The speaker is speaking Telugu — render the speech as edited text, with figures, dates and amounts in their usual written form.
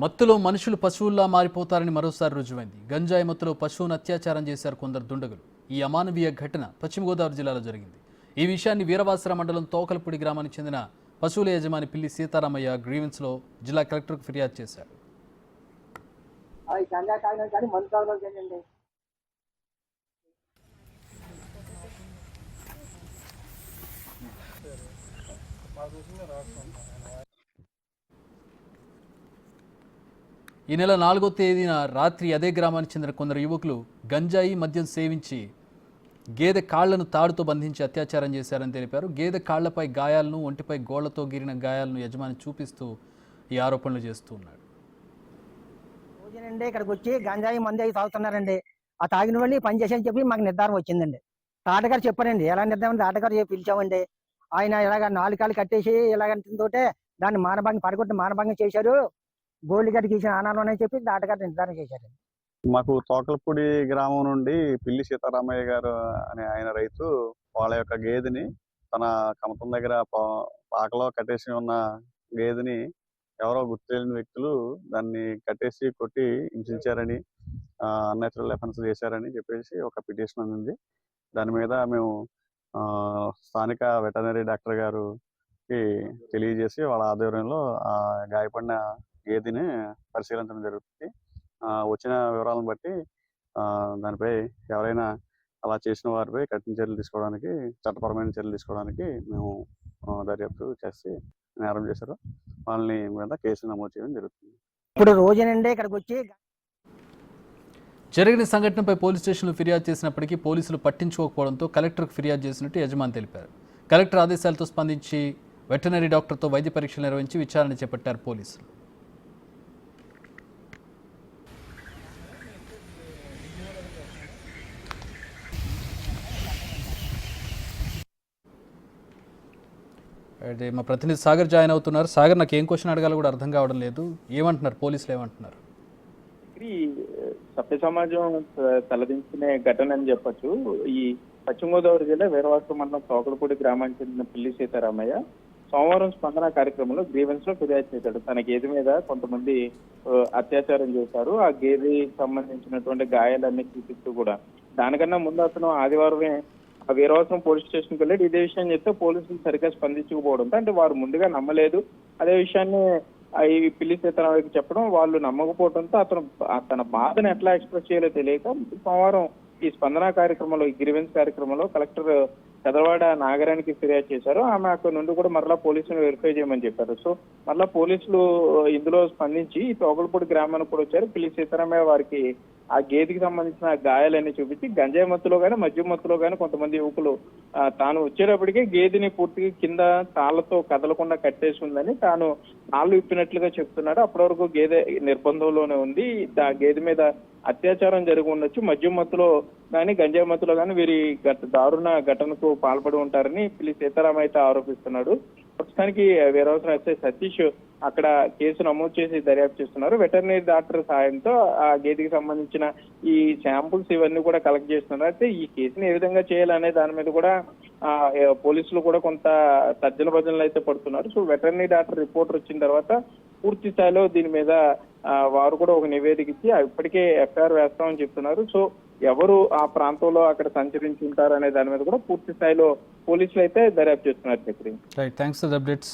మత్తులో మనుషులు పశువుల్లా మారిపోతారని మరోసారి రుజువైంది. గంజాయి మత్తులో పశువును అత్యాచారం చేశారు కొందరు దుండగులు. ఈ అమానవీయ ఘటన పశ్చిమ గోదావరి జిల్లాలో జరిగింది. ఈ విషయాన్ని వీరవాసర మండలం తోకలపూడి గ్రామానికి చెందిన పశువుల యజమాని పిల్లి సీతారామయ్య గ్రీవెన్స్లో జిల్లా కలెక్టర్కు ఫిర్యాదు చేశారు. ఈ నెల 4వ తేదీన రాత్రి అదే గ్రామానికి చెందిన కొందరు యువకులు గంజాయి మద్యం సేవించి గేదె కాళ్లను తాడుతో బంధించి అత్యాచారం చేశారని తెలిపారు. గేదె కాళ్లపై గాయాలను, ఒంటిపై గోళ్లతో గీరిన గాయాలను యజమాని చూపిస్తూ ఈ ఆరోపణలు చేస్తూ ఉన్నాడు. రోజునండి ఇక్కడికి వచ్చి గంజాయి మంది అవి తాగుతున్నారండి. ఆ తాగిన వాళ్ళు పని చేసేని చెప్పి మాకు నిర్ధారణ వచ్చిందండి. తాటగారు చెప్పారండి. ఎలా నిర్ధారణ తాటగారు పిలిచామండి. ఆయన ఇలాగ 4 కాళ్ళు కట్టేసి ఇలాగంటే దాన్ని మానభంగం పడగొట్టి మానభంగం చేశారు. గోల్డ్ గడ్డికి ఇచ్చిన ఆనాలు అని చెప్పి తాటగారు నిర్ధారణ చేశారు. మాకు తోకలపూడి గ్రామం నుండి పిల్లి సీతారామయ్య గారు అనే ఆయన రైతు వాళ్ళ యొక్క గేదెని తన కమతం దగ్గర పాకలో కట్టేసి ఉన్న గేదెని ఎవరో గుర్తు తెలియని వ్యక్తులు దాన్ని కట్టేసి కొట్టి హింసించారని, అన్యాచురల్ ఎఫెన్స్ చేశారని చెప్పేసి ఒక పిటిషన్ ఉంది. దాని మీద మేము స్థానిక వెటర్నరీ డాక్టర్ గారికి తెలియజేసి వాళ్ళ ఆధ్వర్యంలో ఆ గాయపడిన గేదెని పరిశీలించడం జరుగుతుంది. వచ్చిన వివరాలను బట్టి దానిపై ఎవరైనా అలా చేసిన వారిపై కఠిన చర్యలు తీసుకోవడానికి, చట్టపరమైన చర్యలు తీసుకోవడానికి మేము దర్యాప్తు చేసి నేరం చేశారు వాళ్ళని మీద కేసు నమోదు చేయడం జరుగుతుంది. ఇప్పుడు రోజునండి ఇక్కడికి వచ్చి జరిగిన సంఘటనపై పోలీస్ స్టేషన్లో ఫిర్యాదు చేసినప్పటికీ పోలీసులు పట్టించుకోకపోవడంతో కలెక్టర్కు ఫిర్యాదు చేసినట్టు యజమాని తెలిపారు. కలెక్టర్ ఆదేశాలతో స్పందించి వెటర్నరీ డాక్టర్తో వైద్య పరీక్షలు నిర్వహించి విచారణ చేపట్టారు పోలీసులు. అంటే మా ప్రతినిధి సాగర్ జాయిన్ అవుతున్నారు. సాగర్, నాకు ఏం క్వశ్చన్ అడగాలో కూడా అర్థం కావడం లేదు. ఏమంటున్నారు పోలీసులు, ఏమంటున్నారు? సభ్య సమాజం తలదించిన ఘటన అని చెప్పొచ్చు. ఈ పశ్చిమ గోదావరి జిల్లా వీరవాసర మండలం తోకలపూడి గ్రామానికి చెందిన పిల్లి సీతారామయ్య సోమవారం స్పందన కార్యక్రమంలో గ్రీవెన్స్ లో ఫిర్యాదు చేశాడు. తన గేదె మీద కొంతమంది అత్యాచారం చేశారు. ఆ గేదెకి సంబంధించినటువంటి గాయాలన్నీ చూపిస్తూ కూడా దానికన్నా ముందు అతను ఆదివారమే ఆ వీరవాసరం పోలీస్ స్టేషన్కి వెళ్ళి ఇదే విషయం చెప్తే పోలీసులు సరిగ్గా స్పందించకపోవడంతో, అంటే వారు ముందుగా నమ్మలేదు. అదే విషయాన్ని ఈ పిల్లి సీతారామయ్యకి చెప్పడం, వాళ్ళు నమ్మకపోవడంతో అతను తన బాధను ఎట్లా ఎక్స్ప్రెస్ చేయాలో తెలియక సోమవారం ఈ స్పందన కార్యక్రమంలో, ఈ గ్రీవెన్స్ కార్యక్రమంలో కలెక్టర్ పెదవాడ నాగరానికి ఫిర్యాదు చేశారు. ఆమె అక్కడ నుండి కూడా మరలా పోలీసులు వెరిఫై చేయమని చెప్పారు. సో మరలా పోలీసులు ఇందులో స్పందించి ఈ తోకలపూడి గ్రామానికి కూడా వచ్చారు. పిల్లి సీతారామయ్య వారికి ఆ గేదెకి సంబంధించిన గాయాలన్నీ చూపించి గంజాయి మత్తులో కానీ మద్యం మత్తులో కానీ కొంతమంది యువకులు తాను వచ్చేటప్పటికే గేదెని పూర్తిగా కింద తాళ్లతో కదలకుండా కట్టేసి ఉందని తాను తాళ్ళు ఇప్పినట్లుగా చెప్తున్నాడు. అప్పటి వరకు గేదె నిర్బంధంలోనే ఉంది. ఆ గేదె మీద అత్యాచారం జరిగి ఉండొచ్చు. మద్యం మత్తులో కానీ గంజాయి మత్తులో కానీ వీరి దారుణ ఘటనకు పాల్పడి ఉంటారని పిల్లి సీతారామయ్య అయితే ఆరోపిస్తున్నాడు. ప్రస్తుతానికి వీరవాసరం ఎస్ఐ సతీష్ అక్కడ కేసు నమోదు చేసి దర్యాప్తు చేస్తున్నారు. వెటర్నరీ డాక్టర్ సహాయంతో ఆ గేదెకి సంబంధించిన ఈ శాంపుల్స్ ఇవన్నీ కూడా కలెక్ట్ చేస్తున్నారు. అయితే ఈ కేసుని ఏ విధంగా చేయాలనే దాని మీద కూడా పోలీసులు కూడా కొంత తర్జన భజనలు అయితే పడుతున్నారు. సో వెటర్నరీ డాక్టర్ రిపోర్ట్ వచ్చిన తర్వాత పూర్తి స్థాయిలో దీని మీద వారు కూడా ఒక నివేదిక ఇచ్చి ఇప్పటికే ఎఫ్ఐఆర్ వేస్తామని చెప్తున్నారు. సో ఎవరు ఆ ప్రాంతంలో అక్కడ సంచరించి ఉంటారు అనే దాని మీద కూడా పూర్తి స్థాయిలో పోలీసులు అయితే దర్యాప్తు చేస్తున్నారు. Right, thanks for the updates.